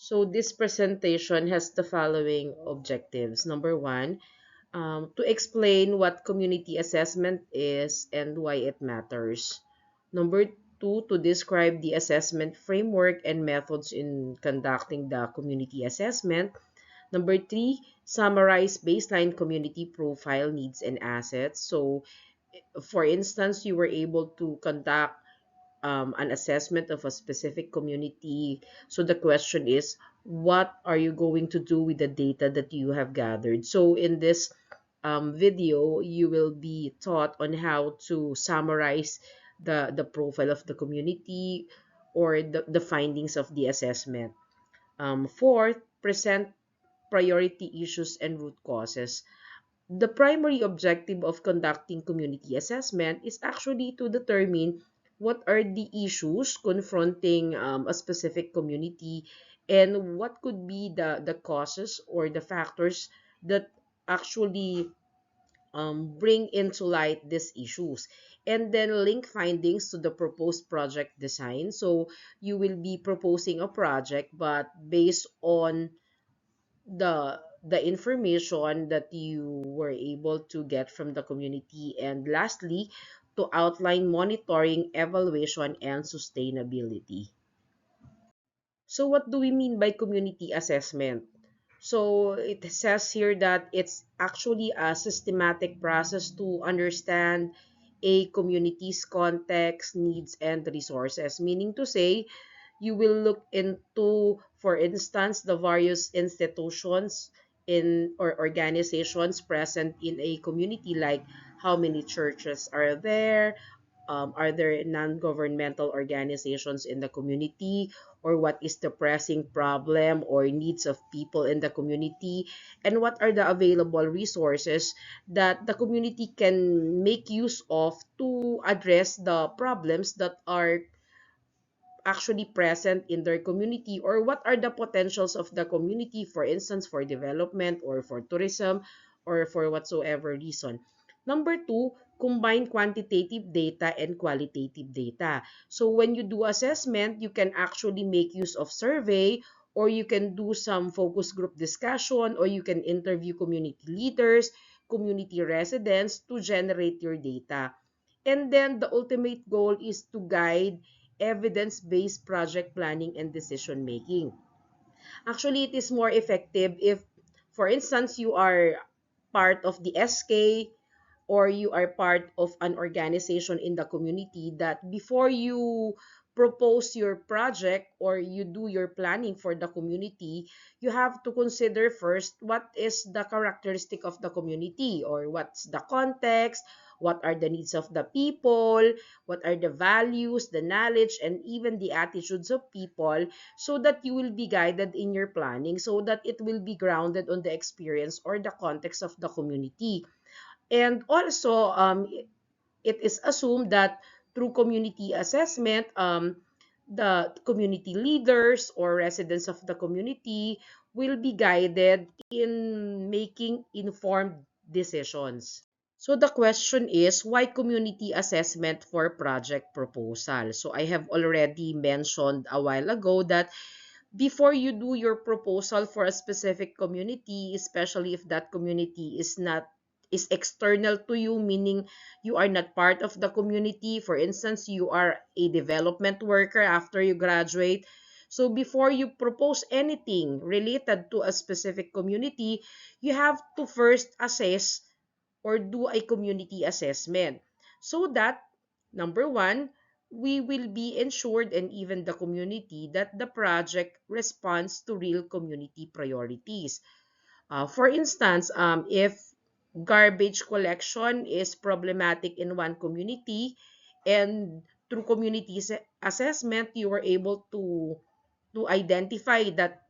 So this presentation has the following objectives. Number one, to explain what community assessment is and why it matters. Number two, to describe the assessment framework and methods in conducting the community assessment. Number three, summarize baseline community profile needs and assets. So, for instance, you were able to conduct an assessment of a specific community. So the question is, what are you going to do with the data that you have gathered? So in this video, you will be taught on how to summarize the profile of the community or the findings of the assessment. Fourth, present priority issues and root causes. The primary objective of conducting community assessment is actually to determine what are the issues confronting a specific community and what could be the causes or the factors that actually bring into light these issues, and then link findings to the proposed project design. So you will be proposing a project, but based on the information that you were able to get from the community, and lastly, to outline monitoring, evaluation, and sustainability. So what do we mean by community assessment? So it says here that it's actually a systematic process to understand a community's context, needs, and resources, meaning to say you will look into, for instance, the various institutions in or organizations present in a community, like how many churches are there non-governmental organizations in the community, or what is the pressing problem or needs of people in the community, and what are the available resources that the community can make use of to address the problems that are actually present in their community, or what are the potentials of the community, for instance, for development or for tourism or for whatsoever reason. Number two, combine quantitative data and qualitative data. So when you do assessment, you can actually make use of survey, or you can do some focus group discussion, or you can interview community leaders, community residents to generate your data. And then the ultimate goal is to guide evidence-based project planning and decision making. Actually, it is more effective if, for instance, you are part of the SK, or you are part of an organization in the community, that before you propose your project or you do your planning for the community, you have to consider first what is the characteristic of the community, or what's the context, what are the needs of the people, what are the values, the knowledge, and even the attitudes of people, so that you will be guided in your planning, so that it will be grounded on the experience or the context of the community. And also, it is assumed that through community assessment, the community leaders or residents of the community will be guided in making informed decisions. So the question is, why community assessment for project proposal? So I have already mentioned a while ago that before you do your proposal for a specific community, especially if that community is external to you, meaning you are not part of the community. For instance, you are a development worker after you graduate. So before you propose anything related to a specific community, you have to first assess or do a community assessment, so that number one, we will be ensured, and even the community, that the project responds to real community priorities. For instance, if garbage collection is problematic in one community, and through community assessment, you were able to identify that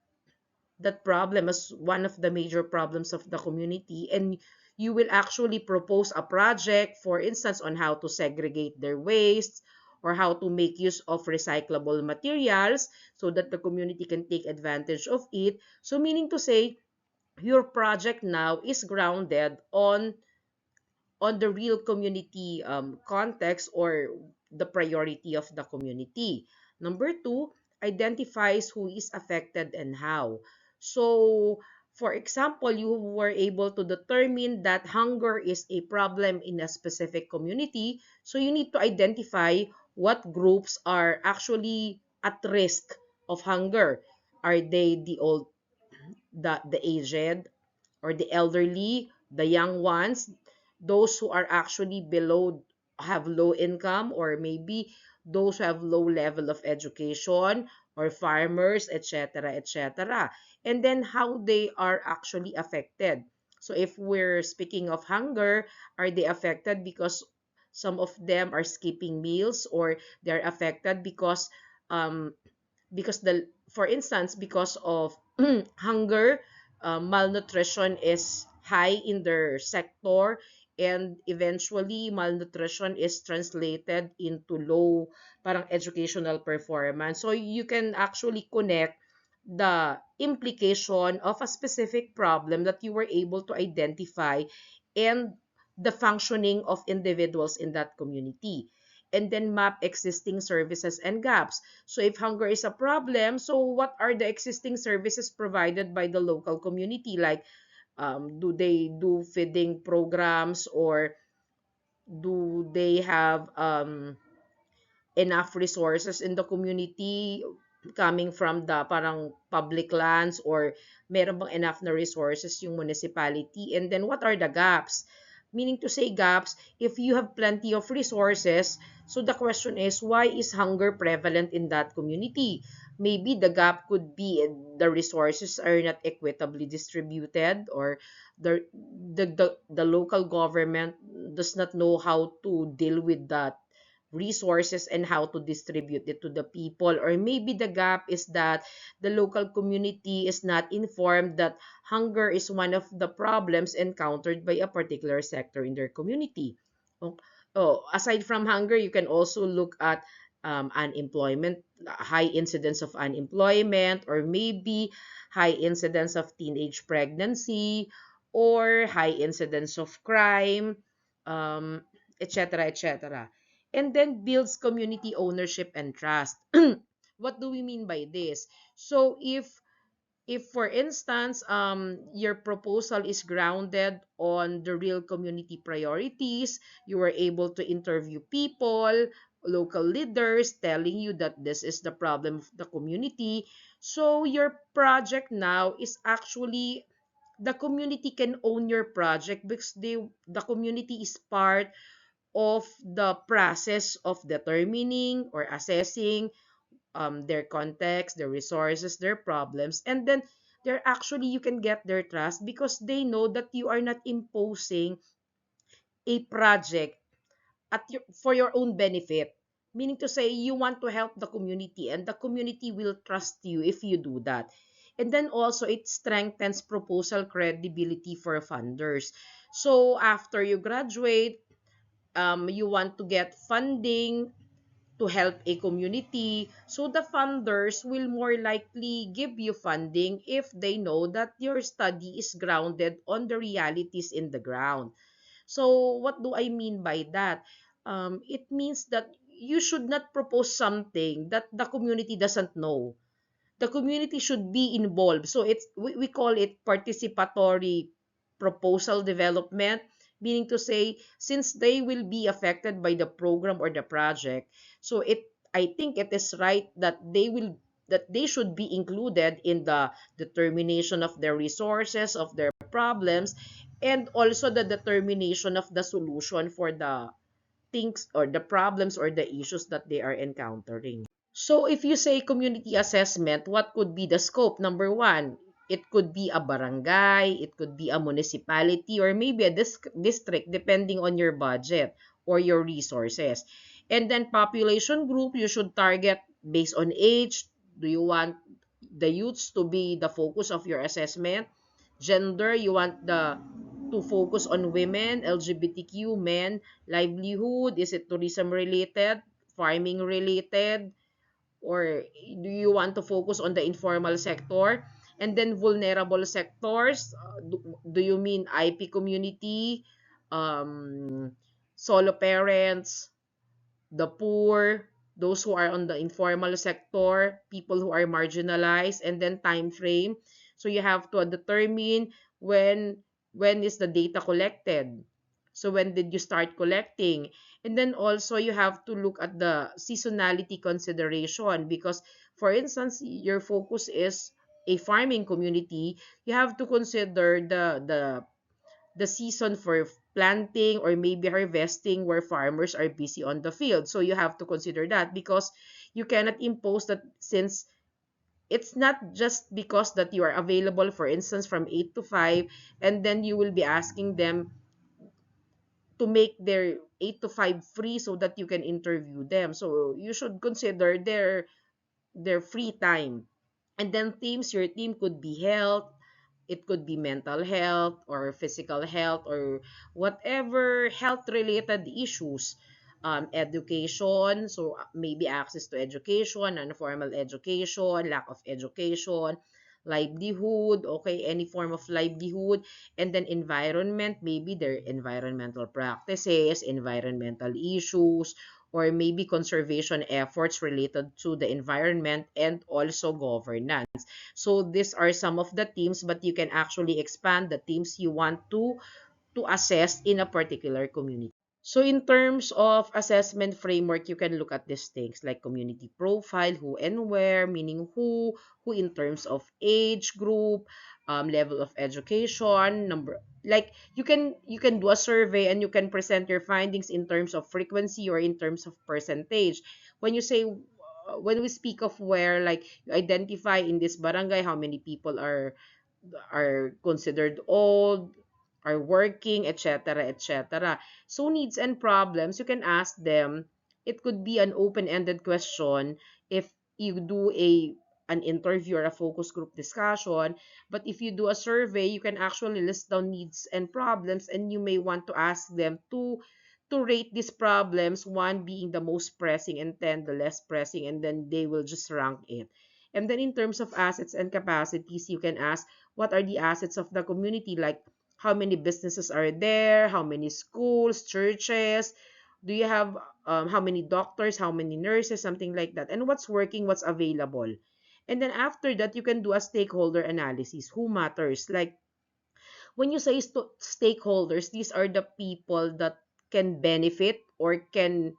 problem as one of the major problems of the community, and you will actually propose a project, for instance, on how to segregate their waste, or how to make use of recyclable materials so that the community can take advantage of it. So meaning to say, your project now is grounded on the real community context or the priority of the community. Number two, identifies who is affected and how. So, for example, you were able to determine that hunger is a problem in a specific community. So, you need to identify what groups are actually at risk of hunger. Are they the aged, or the elderly, the young ones, those who are actually below, have low income, or maybe those who have low level of education, or farmers, etc., etc. And then how they are actually affected. So if we're speaking of hunger, are they affected because some of them are skipping meals, or they're affected um, because for instance, because of hunger, malnutrition is high in their sector, and eventually malnutrition is translated into low parang educational performance. So you can actually connect the implication of a specific problem that you were able to identify, and the functioning of individuals in that community, and then map existing services and gaps. So if hunger is a problem, so what are the existing services provided by the local community? Like, do they do feeding programs, or do they have enough resources in the community coming from the parang public lands, or meron bang enough na resources yung municipality? And then what are the gaps? Meaning to say gaps, if you have plenty of resources, so the question is, why is hunger prevalent in that community? Maybe the gap could be the resources are not equitably distributed, or the local government does not know how to deal with that resources and how to distribute it to the people. Or maybe the gap is that the local community is not informed that hunger is one of the problems encountered by a particular sector in their community. Oh, aside from hunger, you can also look at unemployment, high incidence of unemployment, or maybe high incidence of teenage pregnancy, or high incidence of crime, um, etc., etc. And then builds community ownership and trust. What do we mean by this? So if for instance, your proposal is grounded on the real community priorities, you were able to interview people, local leaders telling you that this is the problem of the community. So your project now is actually, the community can own your project, because the community is part of the process of determining or assessing their context, their resources, their problems, and then they're actually, you can get their trust because they know that you are not imposing a project for your own benefit. Meaning to say, you want to help the community, and the community will trust you if you do that. And then also, it strengthens proposal credibility for funders. So after you graduate, you want to get funding to help a community, so the funders will more likely give you funding if they know that your study is grounded on the realities in the ground. So what do I mean by that? It means that you should not propose something that the community doesn't know. The community should be involved. So we call it participatory proposal development, meaning to say, since they will be affected by the program or the project, so I think it is right that they should be included in the determination of their resources, of their problems, and also the determination of the solution for the things or the problems or the issues that they are encountering. So if you say community assessment, what could be the scope? Number one, it could be a barangay, it could be a municipality, or maybe a district, depending on your budget or your resources. And then population group, you should target based on age. Do you want the youths to be the focus of your assessment? Gender, you want the to focus on women, LGBTQ, men, livelihood, is it tourism related, farming related, or do you want to focus on the informal sector? And then vulnerable sectors, do you mean IP community, solo parents, the poor? those who are on the informal sector, people who are marginalized, and then time frame. So you have to determine when is the data collected. So when did you start collecting? And then also you have to look at the seasonality consideration, because for instance, your focus is a farming community, you have to consider the season for planting or maybe harvesting where farmers are busy on the field. So you have to consider that, because you cannot impose that, since it's not just because that you are available, for instance, from 8 to 5, and then you will be asking them to make their 8 to 5 free so that you can interview them. So you should consider their free time. And then themes, your theme could be health, it could be mental health or physical health or whatever health related issues. Education, so maybe access to education, non-formal education, lack of education, livelihood, okay, any form of livelihood. And then environment, maybe their environmental practices, environmental issues, or maybe conservation efforts related to the environment, and also governance. So these are some of the themes, but you can actually expand the themes you want to assess in a particular community. So in terms of assessment framework, you can look at these things like community profile, who and where, meaning who in terms of age group, level of education, number. Like you can do a survey and you can present your findings in terms of frequency or in terms of percentage. When you say when we speak of where, like you identify in this barangay how many people are considered old, are working, etc., etc. So needs and problems, you can ask them. It could be an open-ended question if you do an interview or a focus group discussion. But if you do a survey, you can actually list down needs and problems, and you may want to ask them to rate these problems, one being the most pressing and 10 the less pressing, and then they will just rank it. And then in terms of assets and capacities, you can ask what are the assets of the community, like how many businesses are there, how many schools, churches, do you have how many doctors, how many nurses, something like that, and what's working, what's available. And then after that, you can do a stakeholder analysis, who matters. Like when you say stakeholders, these are the people that can benefit or can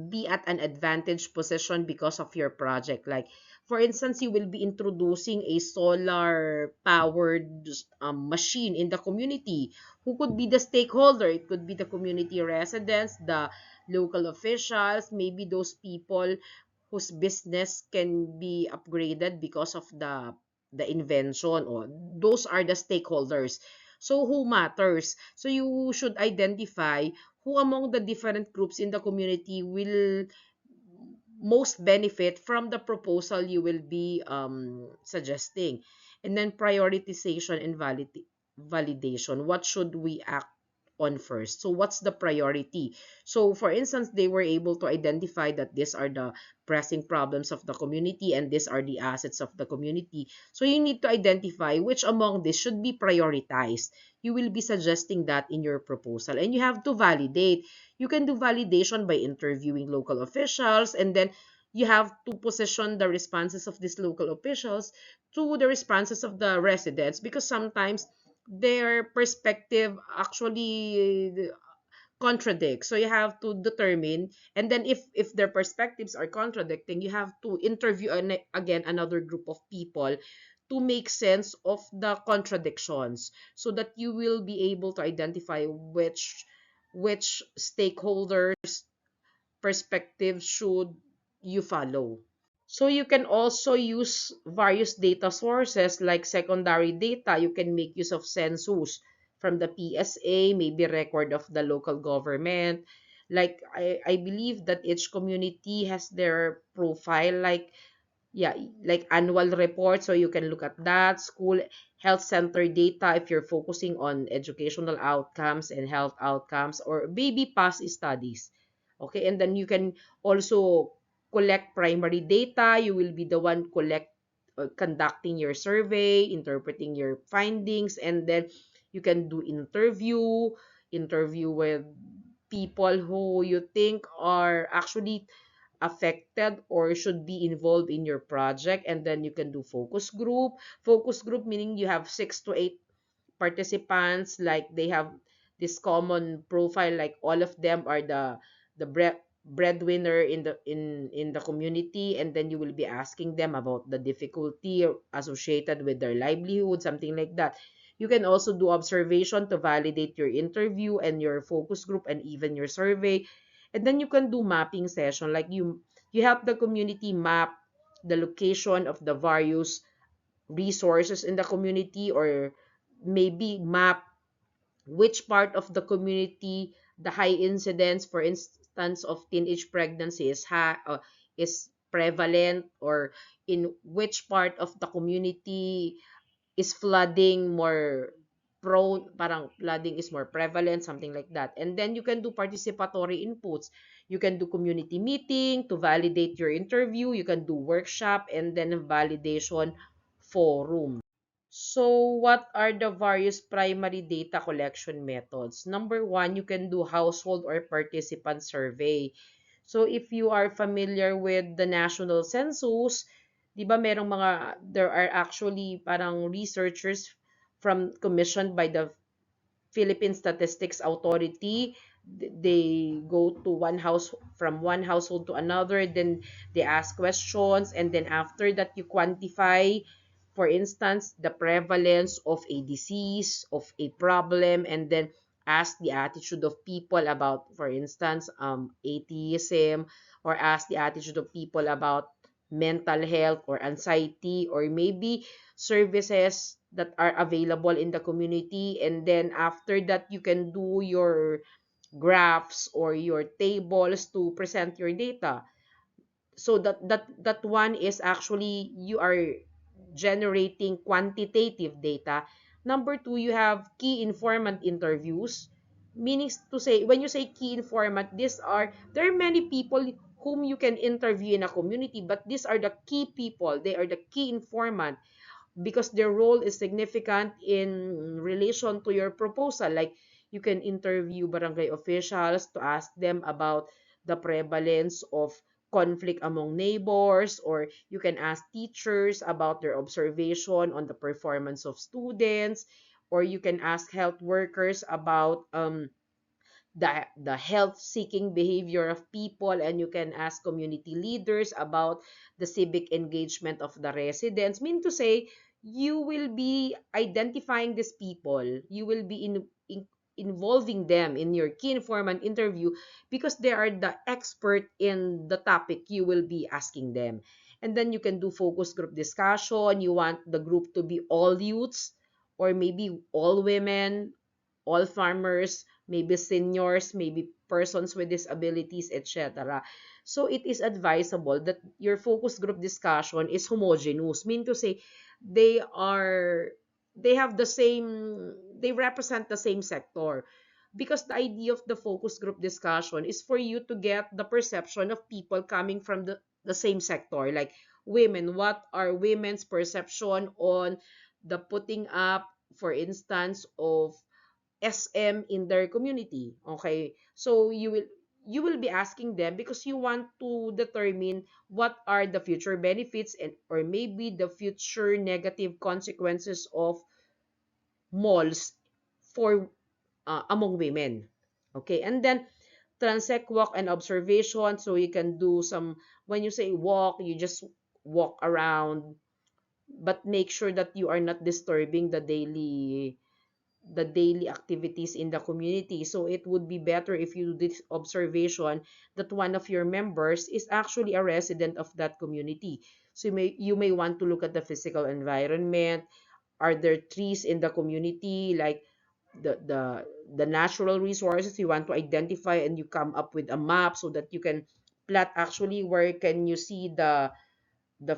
be at an advantage position because of your project. Like, for instance, you will be introducing a solar powered machine in the community. Who could be the stakeholder? It could be the community residents, the local officials, maybe those people whose business can be upgraded because of the invention, or those are the stakeholders. So who matters? So you should identify who among the different groups in the community will most benefit from the proposal you will be suggesting. And then prioritization and validation. What should we act on first? So what's the priority? So for instance, they were able to identify that these are the pressing problems of the community and these are the assets of the community. So you need to identify which among these should be prioritized. You will be suggesting that in your proposal, and you have to validate. You can do validation by interviewing local officials, and then you have to position the responses of these local officials to the responses of the residents, because sometimes their perspective actually contradicts. So you have to determine, and then if their perspectives are contradicting, you have to interview again another group of people to make sense of the contradictions, so that you will be able to identify which stakeholders perspective should you follow. So you can also use various data sources like secondary data. You can make use of census from the PSA, maybe record of the local government. Like I believe that each community has their profile, like yeah, like annual report, so you can look at that. School health center data if you're focusing on educational outcomes and health outcomes, or maybe past studies. Okay, and then you can also collect primary data. You will be the one conducting your survey, interpreting your findings, and then you can do interview with people who you think are actually affected or should be involved in your project. And then you can do focus group meaning you have 6 to 8 participants, like they have this common profile, like all of them are the breadwinner in the community, and then you will be asking them about the difficulty associated with their livelihood, something like that. You can also do observation to validate your interview and your focus group and even your survey. And then you can do mapping session, like you help the community map the location of the various resources in the community, or maybe map which part of the community the high incidence, for instance, of teenage pregnancy is prevalent, or in which part of the community is flooding more prone, parang flooding is more prevalent, something like that. And then you can do participatory inputs. You can do community meeting to validate your interview. You can do workshop and then validation forum. So, what are the various primary data collection methods? Number one, you can do household or participant survey. So, if you are familiar with the national census, di ba there are actually parang researchers commissioned by the Philippine Statistics Authority. They go to from one household to another, then they ask questions, and then after that you quantify, for instance, the prevalence of a disease, of a problem, and then ask the attitude of people about, for instance, atheism, or ask the attitude of people about mental health or anxiety, or maybe services that are available in the community. And then after that, you can do your graphs or your tables to present your data. So that one is actually you are generating quantitative data. Number two, you have key informant interviews, meaning to say, when you say key informant, there are many people whom you can interview in a community, but these are the key people, they are the key informant, because their role is significant in relation to your proposal. Like, you can interview barangay officials to ask them about the prevalence of conflict among neighbors, or you can ask teachers about their observation on the performance of students, or you can ask health workers about the health seeking behavior of people, and you can ask community leaders about the civic engagement of the residents. Mean to say, you will be identifying these people, you will be involving them in your key informant interview, because they are the expert in the topic you will be asking them. And then you can do focus group discussion. You want the group to be all youths, or maybe all women, all farmers, maybe seniors, maybe persons with disabilities, etc. So it is advisable that your focus group discussion is homogeneous, mean to say they are they have the same they represent the same sector, because the idea of the focus group discussion is for you to get the perception of people coming from the same sector, like women. What are women's perception on the putting up, for instance, of SM in their community? Okay, so you will be asking them because you want to determine what are the future benefits, and or maybe the future negative consequences of malls for among women. Okay, and then transect walk and observation. So you can do some, when you say walk, you just walk around, but make sure that you are not disturbing the daily activities in the community. So it would be better if you do this observation that one of your members is actually a resident of that community. So you may want to look at the physical environment. Are there trees in the community, like the natural resources you want to identify, and you come up with a map so that you can plot actually where can you see the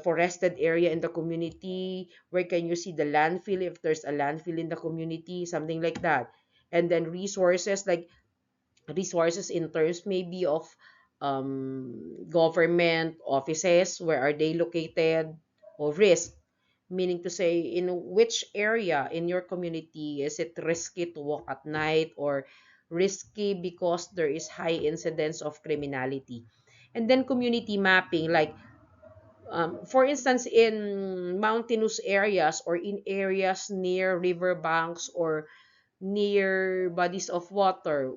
forested area in the community, where can you see the landfill if there's a landfill in the community, something like that. And then resources in terms maybe of government offices, where are they located, or risk, meaning to say in which area in your community is it risky to walk at night, or risky because there is high incidence of criminality. And then community mapping, like for instance, in mountainous areas or in areas near riverbanks or near bodies of water,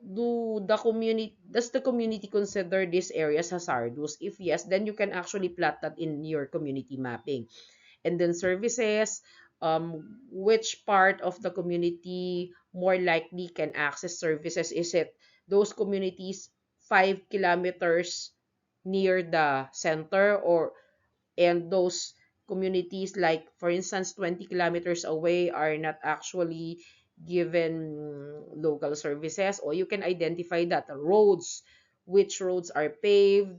does the community consider these areas hazardous? If yes, then you can actually plot that in your community mapping. And then services, which part of the community more likely can access services? Is it those communities 5 kilometers near the center, or and those communities, like for instance 20 kilometers away, are not actually given local services? Or you can identify that roads, which roads are paved,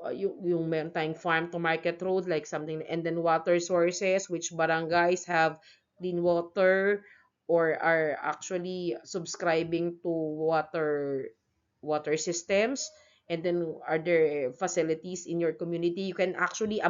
yung meron tayong farm to market road, like something. And then water sources, which barangays have clean water or are actually subscribing to water systems. And then are there facilities in your community? You can actually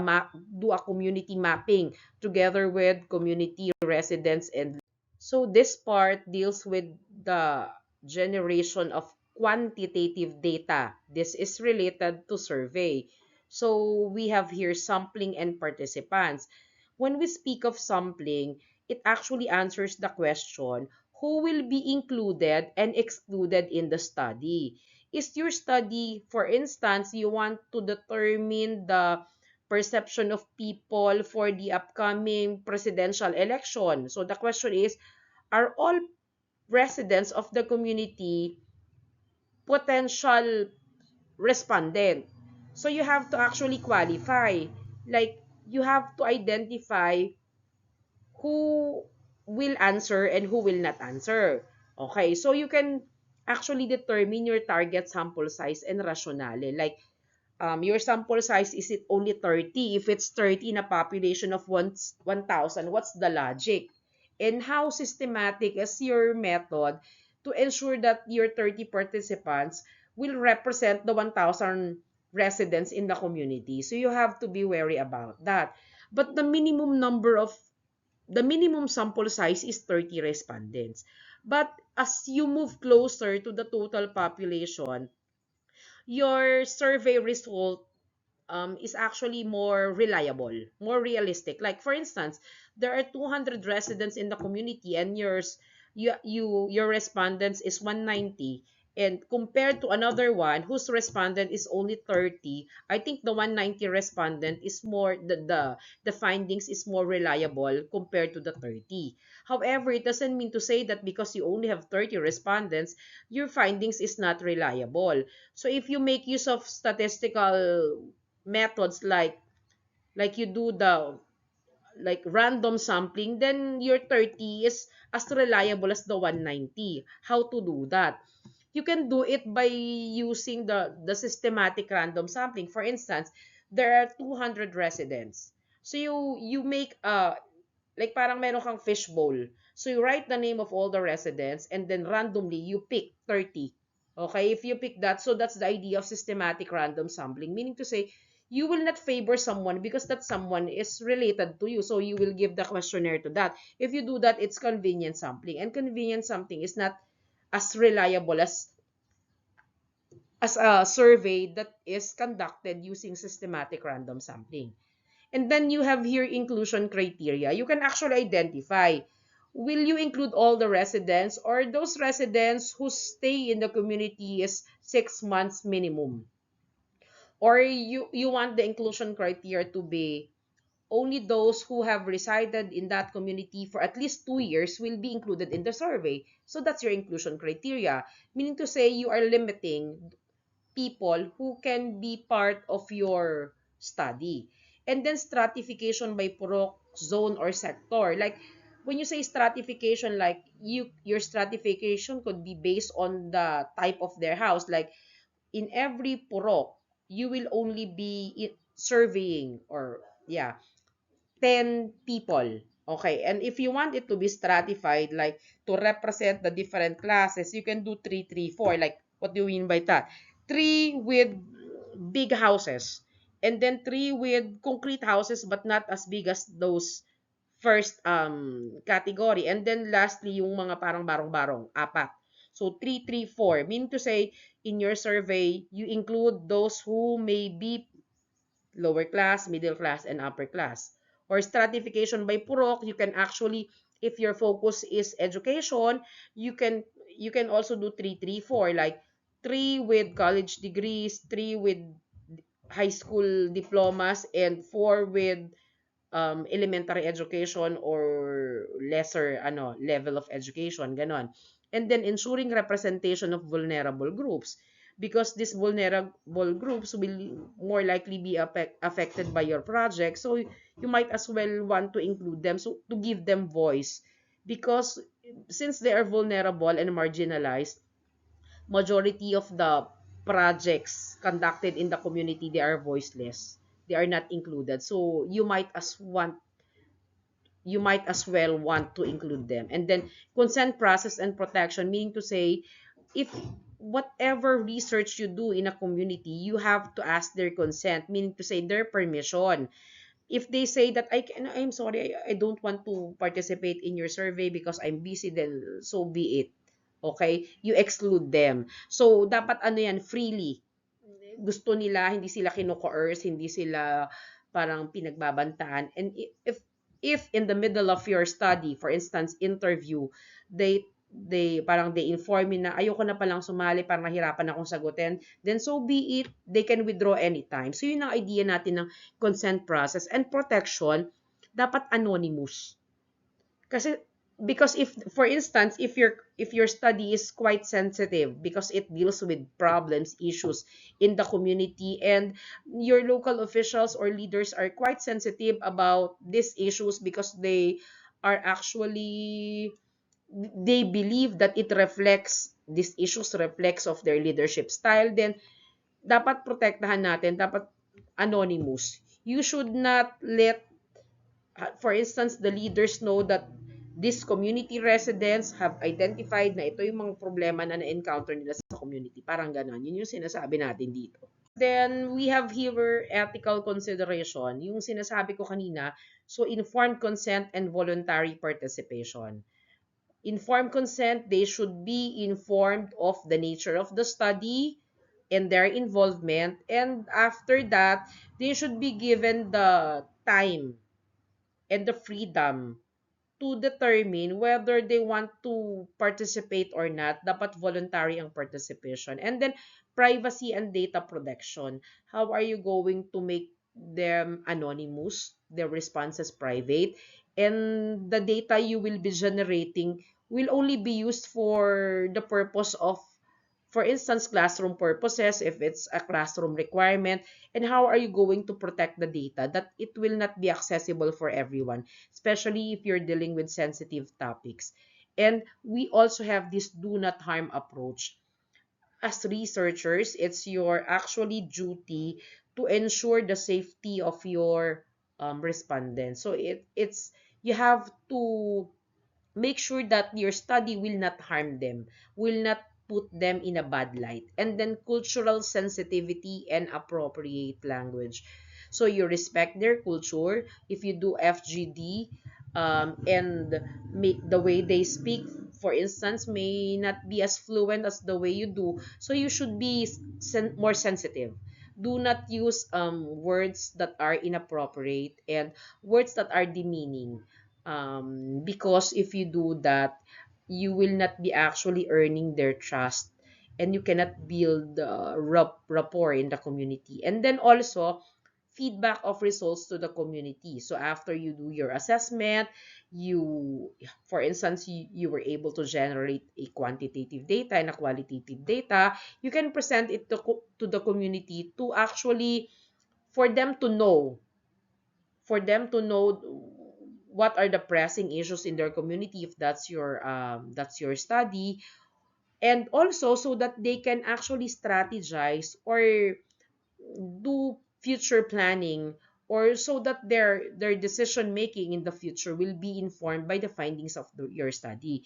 do a community mapping together with community residents. And so this part deals with the generation of quantitative data. This is related to survey. So we have here sampling and participants. When we speak of sampling, it actually answers the question, who will be included and excluded in the study? Is your study, for instance, you want to determine the perception of people for the upcoming presidential election? So the question is, are all residents of the community potential respondent? So you have to actually qualify. Like, you have to identify who will answer and who will not answer. Okay, so you can actually determine your target sample size and rationale. Like, your sample size, is it only 30? If it's 30 in a population of 1,000, what's the logic? And how systematic is your method to ensure that your 30 participants will represent the 1,000 residents in the community? So you have to be wary about that. But the minimum sample size is 30 respondents. But as you move closer to the total population, your survey result is actually more reliable, more realistic. Like for instance, there are 200 residents in the community, and your respondents is 190, and compared to another one whose respondent is only 30, I think the 190 respondent is more the findings is more reliable compared to the 30. However, it doesn't mean to say that because you only have 30 respondents, your findings is not reliable. So if you make use of statistical methods, like you do the like random sampling, then your 30 is as reliable as the 190. How to do that? You can do it by using the systematic random sampling. For instance, there are 200 residents. So you make like parang meron kang fishbowl. So you write the name of all the residents, and then randomly you pick 30. Okay, if you pick that, so that's the idea of systematic random sampling, meaning to say you will not favor someone because that someone is related to you. So you will give the questionnaire to that. If you do that, it's convenient sampling. And convenient sampling is not as reliable as a survey that is conducted using systematic random sampling. And then you have here inclusion criteria. You can actually identify, will you include all the residents or those residents who stay in the community is 6 months minimum? Or you want the inclusion criteria to be only those who have resided in that community for at least 2 years will be included in the survey. So that's your inclusion criteria. Meaning to say you are limiting people who can be part of your study. And then stratification by purok, zone, or sector. Like when you say stratification, like your stratification could be based on the type of their house. Like in every purok, you will only be surveying, or yeah, 10 people. Okay, and if you want it to be stratified, like to represent the different classes, you can do 3, 3, 4. Like, what do you mean by that? 3 with big houses, and then 3 with concrete houses but not as big as those first category. And then lastly, yung mga parang barong-barong, 4. So 334, meaning to say, in your survey, you include those who may be lower class, middle class, and upper class. Or stratification by purok, you can actually, if your focus is education, you can you can also do 334, like 3 with college degrees, 3 with high school diplomas, and 4 with elementary education or lesser level of education, ganon. And then ensuring representation of vulnerable groups, because these vulnerable groups will more likely be affected by your project, so you might as well want to include them, so to give them voice, because since they are vulnerable and marginalized, majority of the projects conducted in the community, they are voiceless, they are not included, so you might as well want to include them. And then consent process and protection, meaning to say, if whatever research you do in a community, you have to ask their consent, meaning to say their permission. If they say that I'm sorry, I don't want to participate in your survey because I'm busy, then so be it. Okay? You exclude them. So dapat yan, freely. Gusto nila, hindi sila kino-coerce, hindi sila parang pinagbabantaan. And if in the middle of your study, for instance, interview, they inform me na ayoko na palang sumali, parang nahirapan akong sagutin, then so be it, they can withdraw anytime. So yun ang idea natin ng consent process. And protection, dapat anonymous. Kasi because if for instance, if your study is quite sensitive because it deals with problems, issues in the community, and your local officials or leaders are quite sensitive about these issues because are actually they believe that these issues reflects of their leadership style, then dapat protektahan natin, dapat anonymous. You should not let, for instance, the leaders know that these community residents have identified na ito yung mga problema na na-encounter nila sa community. Parang ganon. Yun yung sinasabi natin dito. Then, we have here ethical consideration. Yung sinasabi ko kanina, so informed consent and voluntary participation. Informed consent, they should be informed of the nature of the study and their involvement. And after that, they should be given the time and the freedom to determine whether they want to participate or not. Dapat voluntary ang participation. And then, privacy and data protection. How are you going to make them anonymous, their responses private, and the data you will be generating will only be used for the purpose of, for instance, classroom purposes, if it's a classroom requirement, and how are you going to protect the data that it will not be accessible for everyone, especially if you're dealing with sensitive topics. And we also have this do not harm approach. As researchers, it's your actually duty to ensure the safety of your respondents. So it's you have to make sure that your study will not harm them, will not put them in a bad light. And then cultural sensitivity and appropriate language. So you respect their culture. If you do FGD, and the way they speak, for instance, may not be as fluent as the way you do. So you should be more sensitive. Do not use words that are inappropriate and words that are demeaning, because if you do that, you will not be actually earning their trust, and you cannot build rapport in the community. And then also feedback of results to the community. So after you do your assessment, for instance, you were able to generate a quantitative data and a qualitative data, you can present it to the community to actually, for them to know for them to know what are the pressing issues in their community, if that's your study, and also so that they can actually strategize or do future planning, or so that their decision making in the future will be informed by the findings of your study.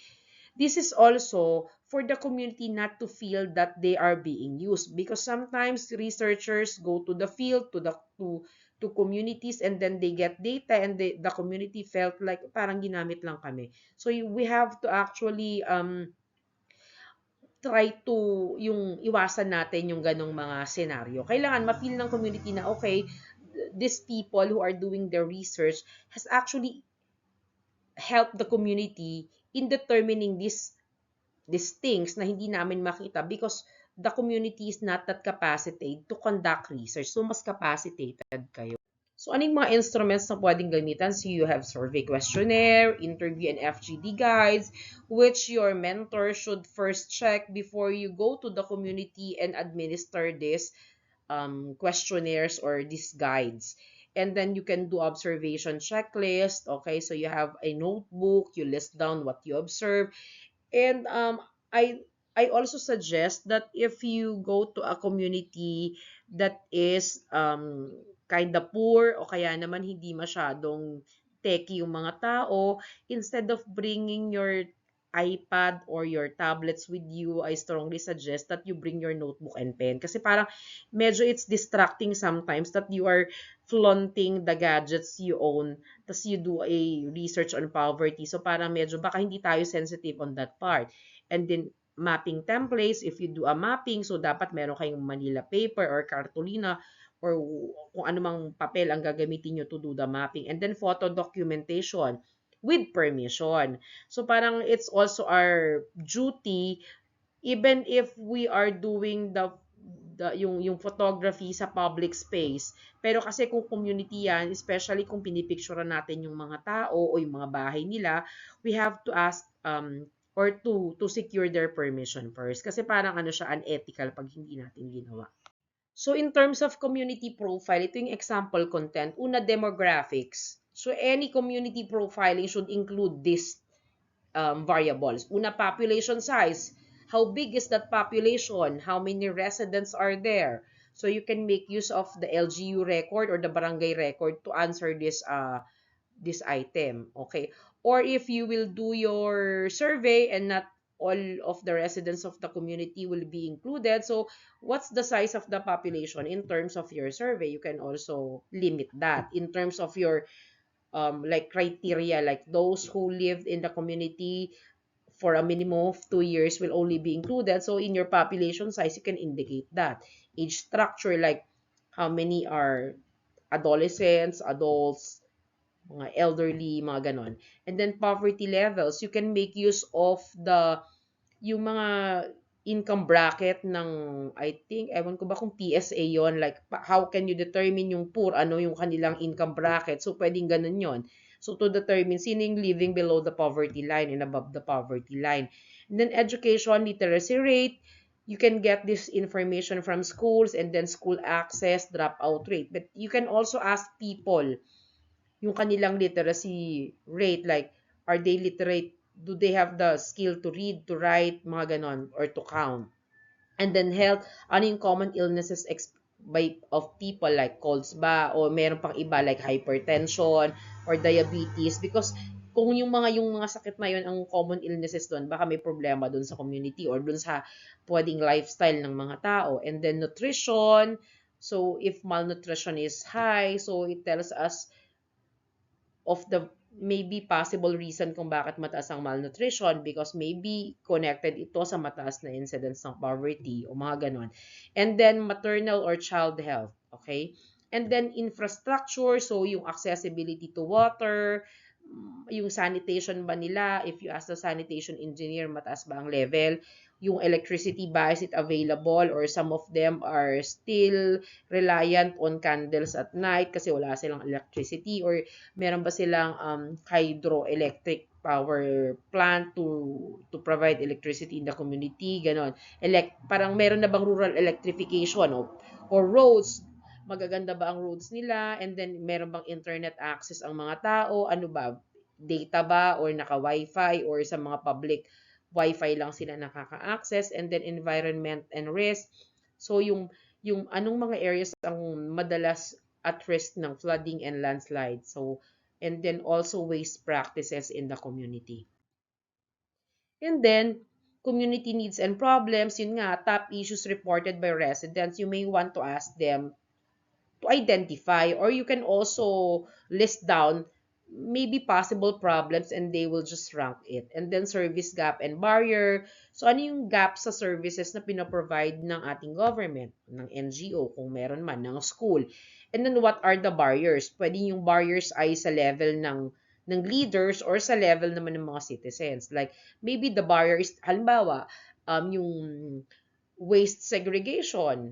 This is also for the community not to feel that they are being used, because sometimes researchers go to the field, to communities, and then they get data, and the community felt like parang ginamit lang kami. So we have to actually try to yung iwasan natin yung ganong mga senaryo. Kailangan ma-feel ng community na okay, these people who are doing their research has actually helped the community in determining these things na hindi namin makita because the community is not that capacitated to conduct research. So, mas capacitated kayo. So, anong mga instruments na pwedeng gamitan? So, you have survey questionnaire, interview, and FGD guides, which your mentor should first check before you go to the community and administer this questionnaires or these guides. And then you can do observation checklist. Okay, so you have a notebook, you list down what you observe. And I I also suggest that if you go to a community that is kind of poor o kaya naman hindi masyadong techy yung mga tao, instead of bringing your iPad or your tablets with you, I strongly suggest that you bring your notebook and pen. Kasi parang medyo it's distracting sometimes that you are flaunting the gadgets you own, tas you do a research on poverty. So parang medyo baka hindi tayo sensitive on that part. And then mapping templates, if you do a mapping, so dapat meron kayong Manila paper or cartolina or kung anumang papel ang gagamitin nyo to do the mapping. And then photo documentation with permission. So parang it's also our duty even if we are doing yung photography sa public space. Pero kasi kung community yan, especially kung pinipicturean natin yung mga tao o yung mga bahay nila, we have to ask or to secure their permission first. Kasi parang ano siya, unethical pag hindi natin ginawa. So in terms of community profile, ito yung example content. Una, demographics. So any community profiling should include these variables. Una, population size. How big is that population? How many residents are there? So you can make use of the LGU record or the barangay record to answer this item. Okay. Or if you will do your survey and not all of the residents of the community will be included. So what's the size of the population in terms of your survey? You can also limit that. In terms of your like criteria, like those who lived in the community for a minimum of 2 years will only be included. So in your population size, you can indicate that. Age structure, like how many are adolescents, adults, mga elderly, mga ganon. And then poverty levels, you can make use of yung mga income bracket ng, I think, ewan ko ba kung PSA yon, like how can you determine yung poor, ano yung kanilang income bracket. So pwedeng ganun yon. So to determine sino yung living below the poverty line and above the poverty line. And then education literacy rate, you can get this information from schools and then school access, dropout rate. But you can also ask people yung kanilang literacy rate, like are they literate, do they have the skill to read, to write, mga ganon, or to count. And then health, ano yung common illnesses of people, like colds ba, o meron pang iba like hypertension or diabetes, because kung yung mga sakit na yun ang common illnesses doon, baka may problema doon sa community or doon sa pwedeng lifestyle ng mga tao. And then nutrition, so if malnutrition is high, so it tells us of the maybe possible reason kung bakit mataas ang malnutrition, because maybe connected ito sa mataas na incidence ng poverty o mga ganon. And then maternal or child health, okay? And then infrastructure, so yung accessibility to water, yung sanitation ba nila, if you ask the sanitation engineer, mataas ba ang level? Yung electricity ba, is it available, or some of them are still reliant on candles at night kasi wala silang electricity, or meron ba silang hydroelectric power plant to provide electricity in the community, ganon. Parang meron na bang rural electrification or roads, magaganda ba ang roads nila, and then meron bang internet access ang mga tao, ano ba, data ba or naka-wifi or sa mga public wifi lang sila nakaka-access. And then environment and risk, so yung anong mga areas ang madalas at risk ng flooding and landslide. So and then also waste practices in the community. And then community needs and problems, yun nga, top issues reported by residents, you may want to ask them to identify, or you can also list down maybe possible problems and they will just rank it. And then service gap and barrier. So ano yung gap sa services na pinoprovide ng ating government, ng NGO kung meron man, ng school. And then what are the barriers? Pwede yung barriers ay sa level ng leaders or sa level naman ng mga citizens. Like maybe the barrier is halimbawa yung waste segregation.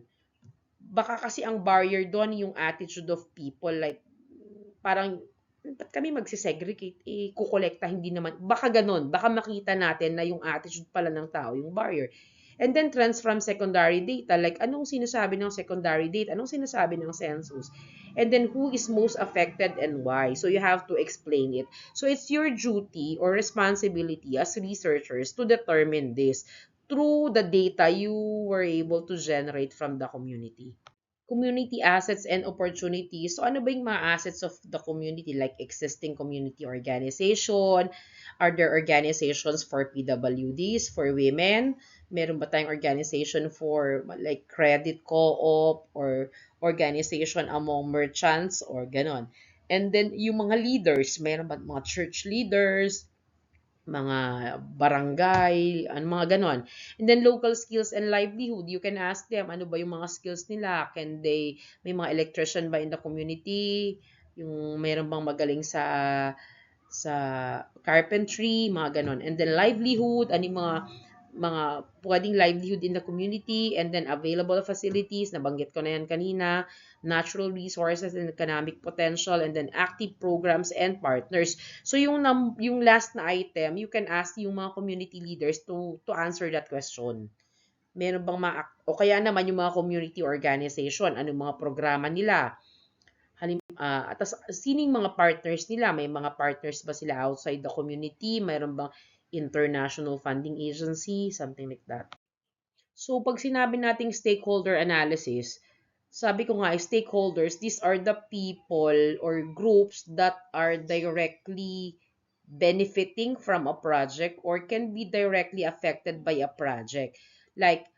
Baka kasi ang barrier doon yung attitude of people, like parang ba't kami magsisegregate? Eh, kukolekta, hindi naman. Baka ganun. Baka makita natin na yung attitude pala ng tao, yung barrier. And then trends from secondary data, like anong sinasabi ng secondary data, anong sinasabi ng census, and then who is most affected and why. So you have to explain it. So it's your duty or responsibility as researchers to determine this through the data you were able to generate from the community. Community assets and opportunities. So ano ba yung mga assets of the community, like existing community organization? Are there organizations for PWDs, for women? Meron ba tayong organization for like credit co-op or organization among merchants or ganon? And then yung mga leaders, meron ba mga church leaders, mga barangay, mga ganon. And then local skills and livelihood, you can ask them, ano ba yung mga skills nila? May mga electrician ba in the community? Yung meron bang magaling sa carpentry, mga ganon. And then livelihood, ano yung mga pwedeng livelihood in the community, and then available facilities, nabanggit ko na yan kanina, natural resources and economic potential, and then active programs and partners. So yung last na item, you can ask yung mga community leaders to answer that question. Meron bang o kaya naman yung mga community organization, anong mga programa nila? At sining mga partners nila? May mga partners ba sila outside the community? Mayroon bang international funding agency? Something like that. So, pag sinabi nating stakeholder analysis, sabi ko nga, stakeholders, these are the people or groups that are directly benefiting from a project or can be directly affected by a project. Like,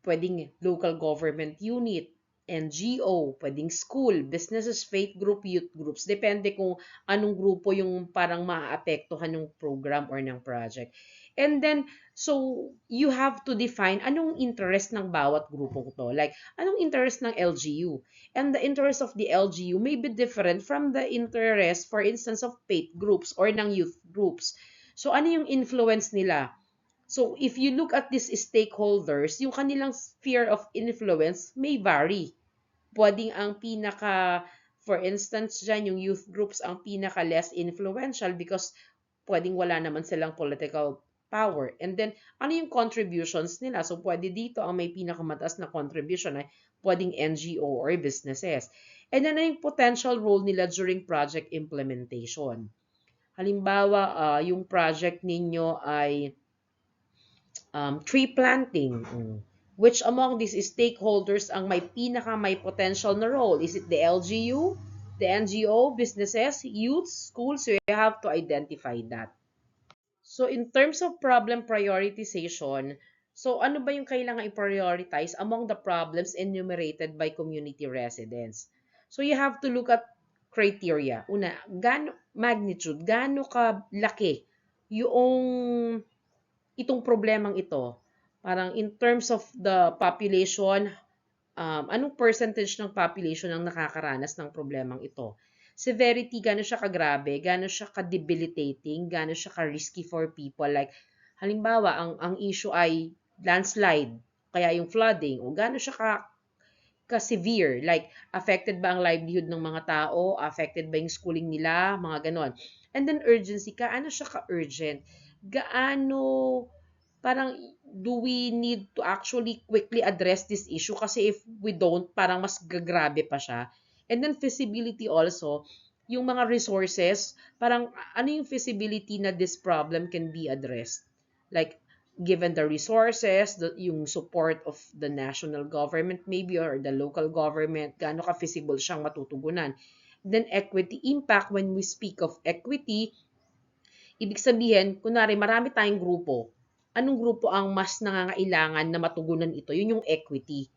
pwedeng local government unit, NGO, pwedeng school, businesses, faith group, youth groups. Depende kung anong grupo yung parang maaapektuhan ng program or ng project. And then, so, you have to define anong interest ng bawat grupo to. Like, anong interest ng LGU? And the interest of the LGU may be different from the interest, for instance, of faith groups or ng youth groups. So, ano yung influence nila? So, if you look at these stakeholders, yung kanilang sphere of influence may vary. Pwedeng ang for instance dyan, yung youth groups ang pinaka less influential because pwedeng wala naman silang political power. And then, ano yung contributions nila? So, pwede dito ang may pinakamataas na contribution ay pwedeng NGO or businesses. And then, ano yung potential role nila during project implementation? Halimbawa, yung project ninyo ay tree planting. Which among these stakeholders ang may potential na role? Is it the LGU, the NGO, businesses, youth, schools? So you have to identify that. So in terms of problem prioritization, so ano ba yung kailangan i-prioritize among the problems enumerated by community residents? So you have to look at criteria. Una, magnitude, gaano kalaki yung itong problemang ito. Parang in terms of the population, anong percentage ng population ang nakakaranas ng problemang ito? Severity, gano'n siya kagrabe, gano'n siya ka-debilitating, gano'n siya ka-risky for people. Like, halimbawa, ang issue ay landslide, kaya yung flooding, o gano'n siya ka-severe, like, affected ba ang livelihood ng mga tao, affected ba yung schooling nila, mga ganon. And then urgency, kaano siya ka-urgent? Gaano parang do we need to actually quickly address this issue kasi if we don't, parang mas gagrabe pa siya. And then feasibility also, yung mga resources, parang ano yung feasibility na this problem can be addressed? Like, given the resources, yung support of the national government maybe or the local government, gaano ka-feasible siyang matutugunan. Then equity impact, when we speak of equity, ibig sabihin, kunwari marami tayong grupo. Anong grupo ang mas nangangailangan na matugunan ito? Yun yung equity.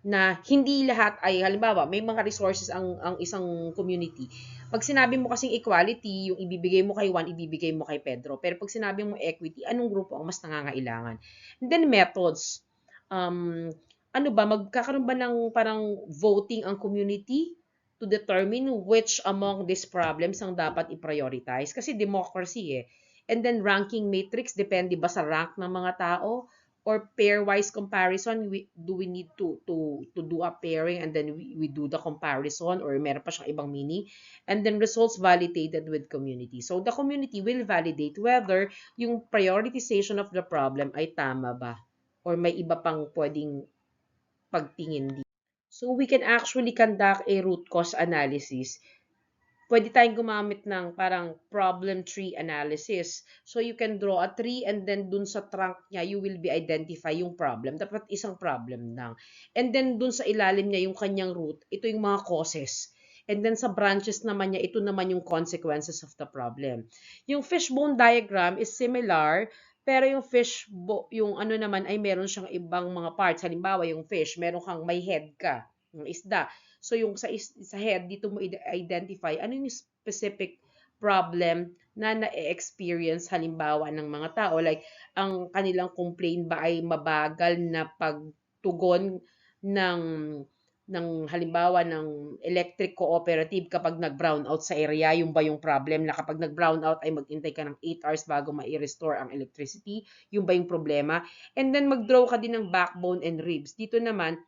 na hindi lahat ay halimbawa may mga resources ang isang community. Pag sinabi mo kasing equality, yung ibibigay mo kay Juan, ibibigay mo kay Pedro. Pero pag sinabi mo equity, anong grupo ang mas nangangailangan? And then methods. Ano ba, magkakaroon ba ng parang voting ang community to determine which among these problems ang dapat i-prioritize? Kasi democracy eh. And then ranking matrix, depende ba sa rank ng mga tao? Or pairwise comparison, do we need to do a pairing and then we do the comparison, or meron pa siyang ibang meaning? And then results validated with community. So the community will validate whether yung prioritization of the problem ay tama ba or may iba pang pwedeng pagtingin dito. So we can actually conduct a root cause analysis. Pwede tayong gumamit ng parang problem tree analysis. So you can draw a tree and then dun sa trunk niya, you will be identify yung problem. Dapat isang problem lang. And then dun sa ilalim niya, yung kanyang root, ito yung mga causes. And then sa branches naman niya, ito naman yung consequences of the problem. Yung fishbone diagram is similar, pero yung yung ano naman ay meron siyang ibang mga parts. Halimbawa, yung fish, meron kang may head ka, yung isda. So yung sa head, dito mo identify ano yung specific problem na na-experience halimbawa ng mga tao. Like, ang kanilang complaint ba ay mabagal na pagtugon ng halimbawa ng electric cooperative kapag nag-brown out sa area, yung ba yung problem na kapag nag-brown out ay mag-intay ka ng 8 hours bago ma-restore ang electricity, yung ba yung problema? And then mag-draw ka din ng backbone and ribs. Dito naman,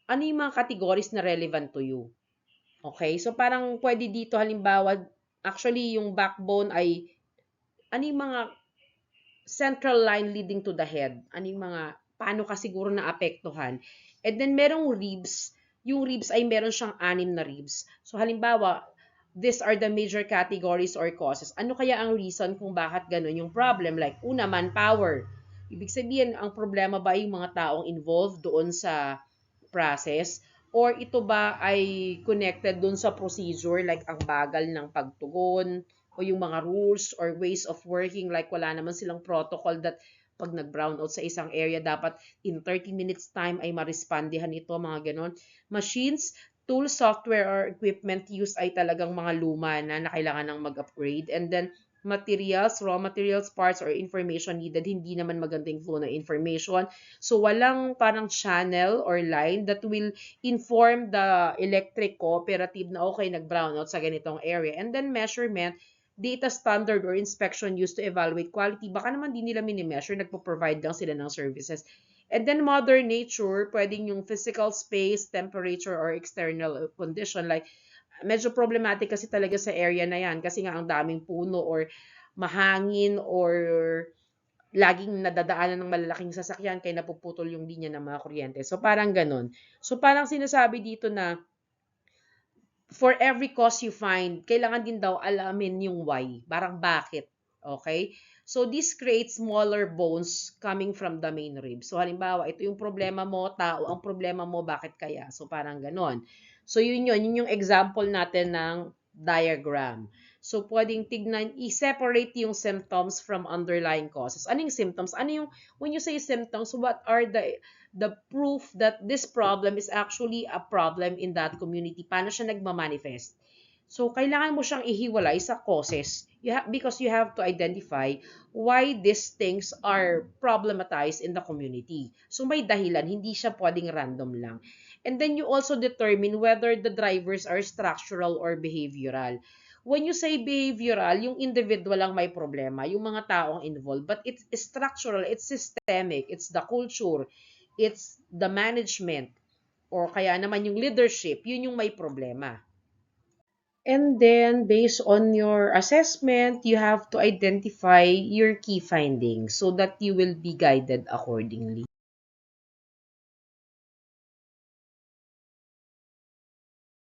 ano yung mga categories na relevant to you? Okay? So, parang pwede dito halimbawa, actually, yung backbone ay, ano yung mga central line leading to the head? Ano yung mga, paano ka siguro naapektuhan? And then, merong ribs. Yung ribs ay meron siyang 6 na ribs. So, halimbawa, these are the major categories or causes. Ano kaya ang reason kung bakit ganun yung problem? Like, una, manpower. Ibig sabihin, ang problema ba yung mga taong involved doon sa process? Or ito ba ay connected dun sa procedure, like ang bagal ng pagtugon, o yung mga rules or ways of working, like wala naman silang protocol that pag nag-brown out sa isang area, dapat in 30 minutes time ay marespondihan ito, mga ganon. Machines, tools, software, or equipment used ay talagang mga luma na kailangan ng mag-upgrade. And then, materials, raw materials, parts, or information needed, hindi naman magandang flow ng information. So, walang parang channel or line that will inform the electric cooperative na okay, nag-brownout sa ganitong area. And then, measurement, data standard or inspection used to evaluate quality. Baka naman di nila mini-measure, nagpo-provide lang sila ng services. And then mother nature, pwedeng yung physical space, temperature, or external condition. Like, medyo problematic kasi talaga sa area na yan kasi nga ang daming puno or mahangin or laging nadadaanan ng malalaking sasakyan kaya napuputol yung linya ng mga kuryente. So parang ganun. So parang sinasabi dito na for every cause you find, kailangan din daw alamin yung why. Parang bakit. Okay? So this creates smaller bones coming from the main rib. So halimbawa, ito yung problema mo, tao, ang problema mo, bakit kaya? So parang ganon. So yun yung example natin ng diagram. So pwedeng tignan, i-separate yung symptoms from underlying causes. Ano yung symptoms? Ano yung, when you say symptoms, what are the proof that this problem is actually a problem in that community? Paano siya nagmamanifest? So, kailangan mo siyang ihiwalay sa causes because you have to identify why these things are problematized in the community. So, may dahilan, hindi siya pwedeng random lang. And then you also determine whether the drivers are structural or behavioral. When you say behavioral, yung individual lang may problema, yung mga taong involved, but it's structural, it's systemic, it's the culture, it's the management, or kaya naman yung leadership, yun yung may problema. And then, based on your assessment, you have to identify your key findings so that you will be guided accordingly.